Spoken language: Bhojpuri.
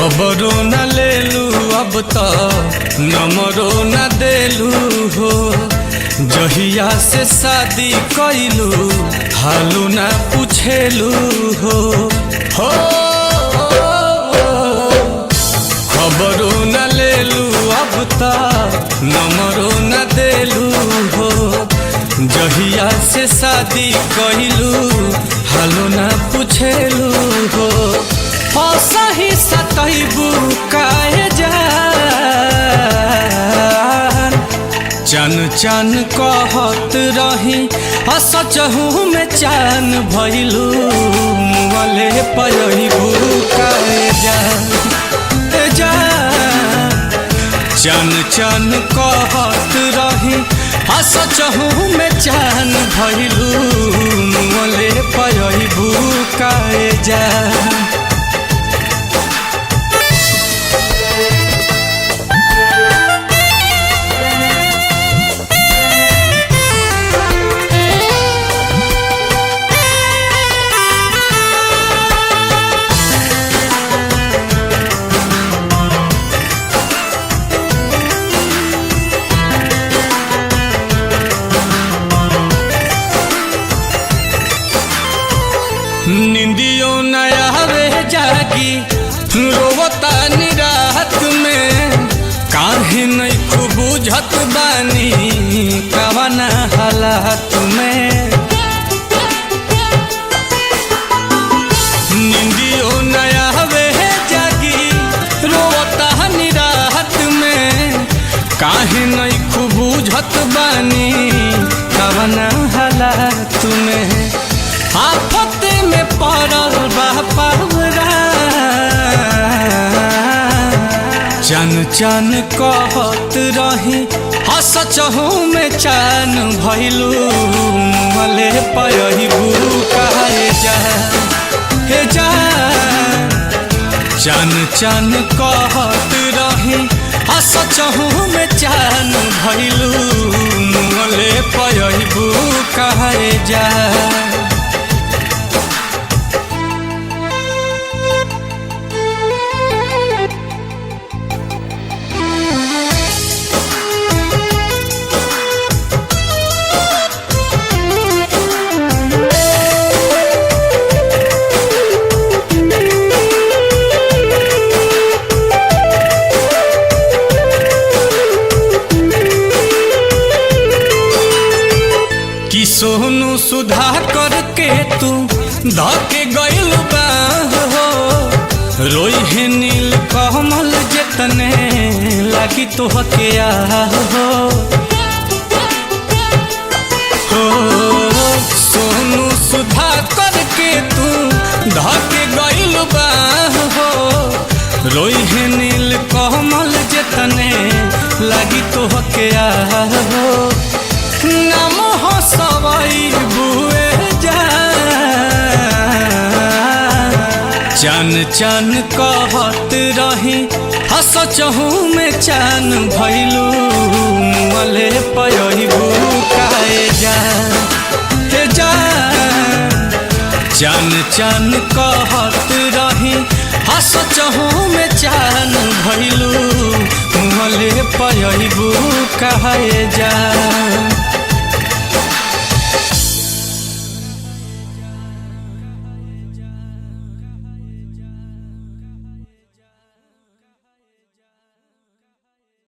खबरो न लेलू अब तो नंबरो न देलू हो। जहिया से शादी कैलू हालू न पूछेलू हो। खबरो न लेलू अब तो नंबरो न देलू हो। जहिया से शादी कैलू हालू न पूछेलू हो। सही सतैबू काहे जान चन चन कहत रही सचहू में चान भइलू मुँहले पयबू काहे जान चन चन कहत रही सचहू में चान भइलू मुँहले पयबू काहे जान। निंदियों नया वे जागी रोवता निराहत में काहे नहीं खूब बुझत बानी कवना हालात में। निंदियों नया वे जागी रोवता निराहत में काहे नहीं खूब बुझत बानी कवना हालात में। आफत में पड़ल बापरा चन चन कहत रही सचहू में चान भइलू मुँहले पयबू काहे जान चन चन कहत रही सचहू में चान भइलू मुँहले पयबू काहे जान। सोनू सुधा करके तू धके गइल बा हो। रोई है नील कमल जतने लगी तो हके हो। सोनू सुधा करके तू धके गइल बा हो। रोई है नील कमल जतने लगी तो हके हो। नाम हो सवाई बुए चन चन कहत रही सचहू में चान भइलू मुँहले पयबू काहे जान चन चन कहत रही सचहू में चान भइलू मुँहले पयबू काहे जान।